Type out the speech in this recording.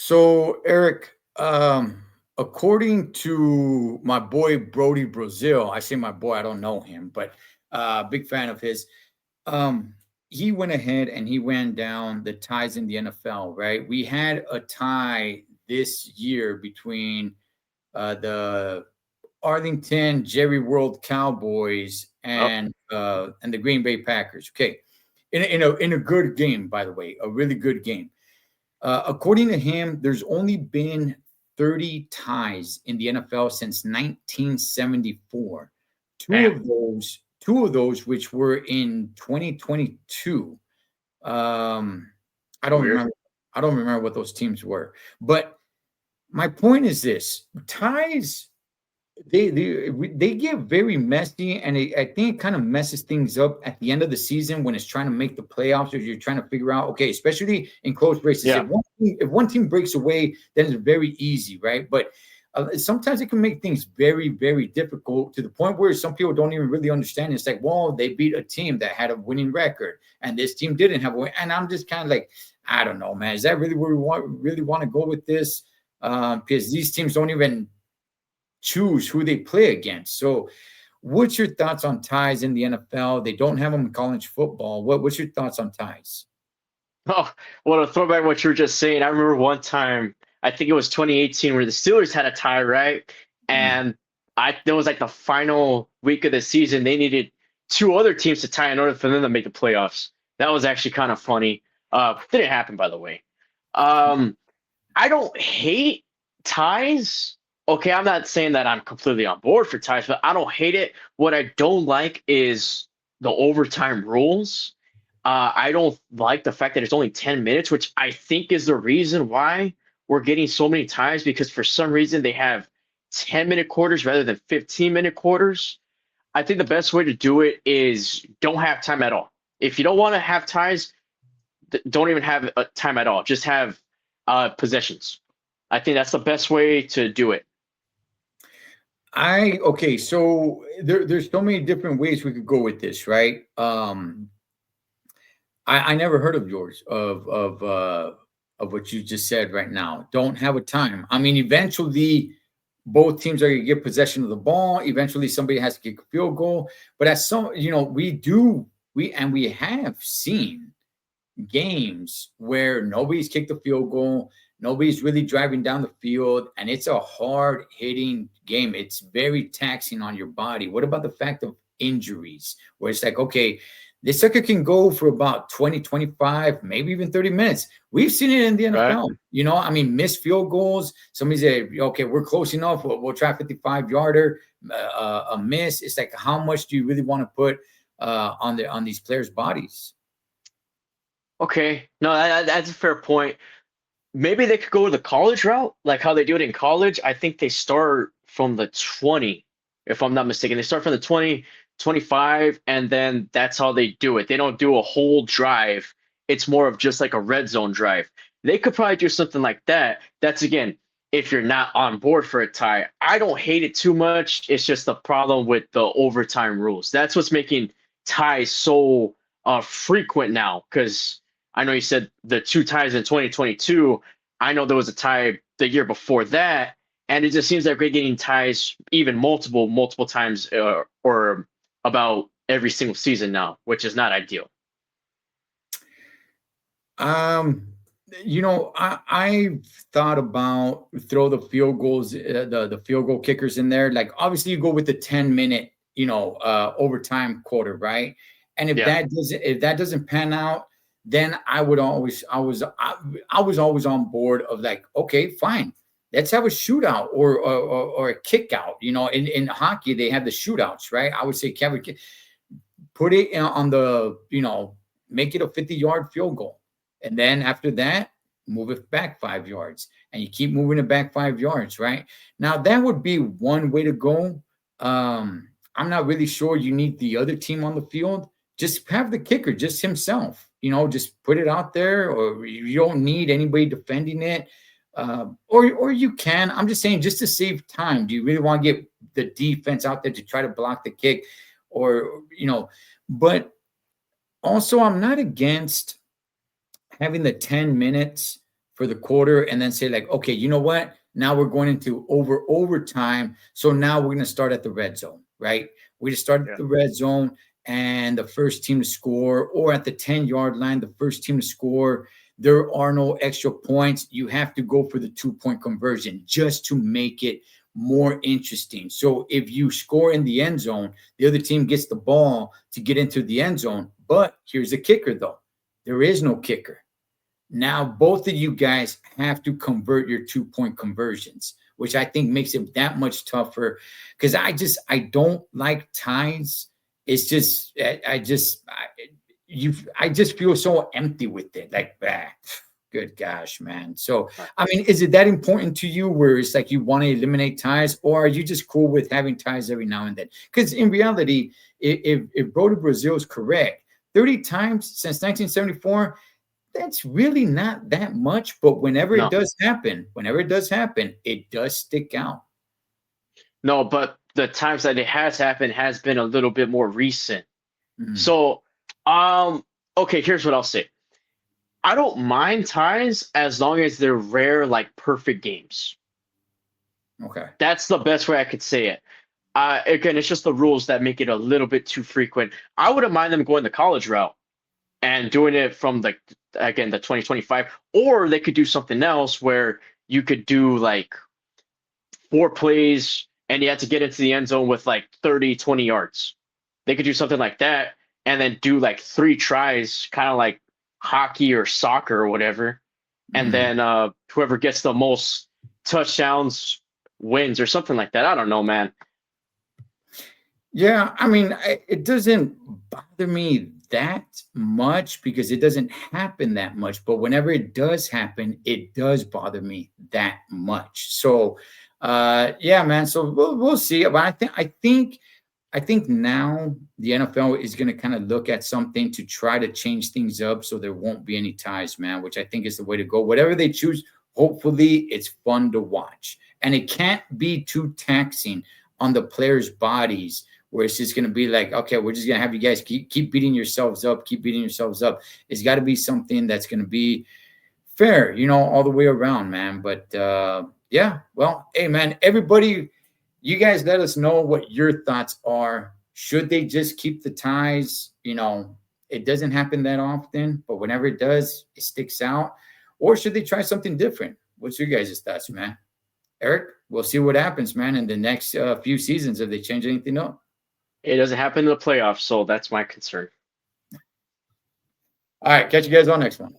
So, Eric, according to my boy Brody Brazil, I say my boy, I don't know him, but big fan of his. Um, he went ahead and he ran down the ties in the NFL, right? We had a tie this year between the Arlington Jerry World Cowboys Oh, and the Green Bay Packers. Okay, in a good game, by the way, a really good game. According to him, there's only been 30 ties in the NFL since 1974. Two damn. of those, two of those, which were in 2022. Um, I don't Weird. remember. I don't remember what those teams were. But my point is this: ties they get very messy, and I think it kind of messes things up at the end of the season when it's trying to make the playoffs, or you're trying to figure out, okay, especially in close races. Yeah. If one team breaks away, then it's very easy, right? But sometimes it can make things very, very difficult to the point where some people don't even really understand. It's like, well, they beat a team that had a winning record, and this team didn't have a win. And I'm just kind of like, I don't know, man. Is that really where we really want to go with this? Because these teams don't even choose who they play against. So, what's your thoughts on ties in the NFL? They don't have them in college football. What's your thoughts on ties? Oh, well, to throw back what you were just saying, I remember one time, I think it was 2018, where the Steelers had a tie, right? Mm. And there was like the final week of the season. They needed two other teams to tie in order for them to make the playoffs. That was actually kind of funny. Didn't happen, by the way. Um, I don't hate ties. Okay, I'm not saying that I'm completely on board for ties, but I don't hate it. What I don't like is the overtime rules. I don't like the fact that it's only 10 minutes, which I think is the reason why we're getting so many ties, because for some reason they have 10-minute quarters rather than 15-minute quarters. I think the best way to do it is don't have time at all. If you don't want to have ties, don't even have a time at all. Just have possessions. I think that's the best way to do it. I okay, so there's so many different ways we could go with this, right? I never heard of yours of what you just said right now. Don't have a time. I mean, eventually both teams are going to get possession of the ball. Eventually somebody has to kick a field goal. But as some, we have seen games where nobody's kicked a field goal, nobody's really driving down the field, and it's a hard hitting game. It's very taxing on your body. What about the fact of injuries, where it's like, okay, this sucker can go for about 20, 25, maybe even 30 minutes. We've seen it in the Right. NFL. I mean, missed field goals. Somebody said, okay, we're close enough. We'll try 55-yarder, a miss. It's like, how much do you really want to put on these players' bodies? Okay. No, that's a fair point. Maybe they could go the college route, like how they do it in college. I think they start from the 20, if I'm not mistaken. They start from the 20, 25, and then that's how they do it. They don't do a whole drive. It's more of just like a red zone drive. They could probably do something like that. That's again, if you're not on board for a tie. I don't hate it too much. It's just the problem with the overtime rules. That's what's making ties so frequent now. Because I know you said the two ties in 2022. I know there was a tie the year before that, and it just seems like we're getting ties even multiple times, or about every single season now, which is not ideal. Um, I've thought about throw the field goals, the field goal kickers in there. Like, obviously, you go with the 10-minute, overtime quarter, right? And Yeah. if that doesn't pan out, then I was always on board of like, okay, fine, let's have a shootout or a kick out. In hockey they have the shootouts, right? I would say, Kevin, put it on the, make it a 50-yard field goal. And then after that, move it back 5 yards. And you keep moving it back 5 yards, right? Now, that would be one way to go. I'm not really sure you need the other team on the field. Just have the kicker, just himself, just put it out there, or you don't need anybody defending it. Or you can. I'm just saying, just to save time. Do you really want to get the defense out there to try to block the kick? But also, I'm not against having the 10 minutes for the quarter and then say like, okay, you know what? Now we're going into overtime. So now we're going to start at the red zone, right? We just start at Yeah. the red zone and the first team to score, or at the 10-yard line, the first team to score. There are no extra points. You have to go for the 2-point conversion just to make it more interesting. So if you score in the end zone, the other team gets the ball to get into the end zone. But here's the kicker, though. There is no kicker. Now, both of you guys have to convert your 2-point conversions, which I think makes it that much tougher, because I don't like ties. It's just, I just feel so empty with it. Like, good gosh, man. So, I mean, is it that important to you where it's like you want to eliminate ties, or are you just cool with having ties every now and then? Because in reality, if Brody Brazil is correct, 30 times since 1974, that's really not that much. But whenever No. it does happen, it does stick out. No, but the times that it has happened has been a little bit more recent. Mm. So, okay, here's what I'll say. I don't mind ties as long as they're rare, like perfect games. Okay. That's the best way I could say it. Again, it's just the rules that make it a little bit too frequent. I wouldn't mind them going the college route and doing it from the 2025, or they could do something else where you could do like 4 plays and you had to get into the end zone with like 30, 20 yards. They could do something like that and then do like 3 tries, kind of like hockey or soccer or whatever. And then whoever gets the most touchdowns wins or something like that. I don't know, man. Yeah, I mean, it doesn't bother me that much because it doesn't happen that much. But whenever it does happen, it does bother me that much. So, yeah, man. So we'll see. But I think now the NFL is going to kind of look at something to try to change things up so there won't be any ties, man. Which I think is the way to go. Whatever they choose, hopefully it's fun to watch, and it can't be too taxing on the players' bodies, where it's just going to be like, okay, we're just going to have you guys keep beating yourselves up, It's got to be something that's going to be fair, all the way around, man. But yeah, well, hey, man, everybody, you guys let us know what your thoughts are. Should they just keep the ties? It doesn't happen that often, but whenever it does, it sticks out. Or should they try something different? What's your guys' thoughts, man? Eric, we'll see what happens, man, in the next few seasons if they change anything up. It doesn't happen in the playoffs, so that's my concern. All right, catch you guys on next one.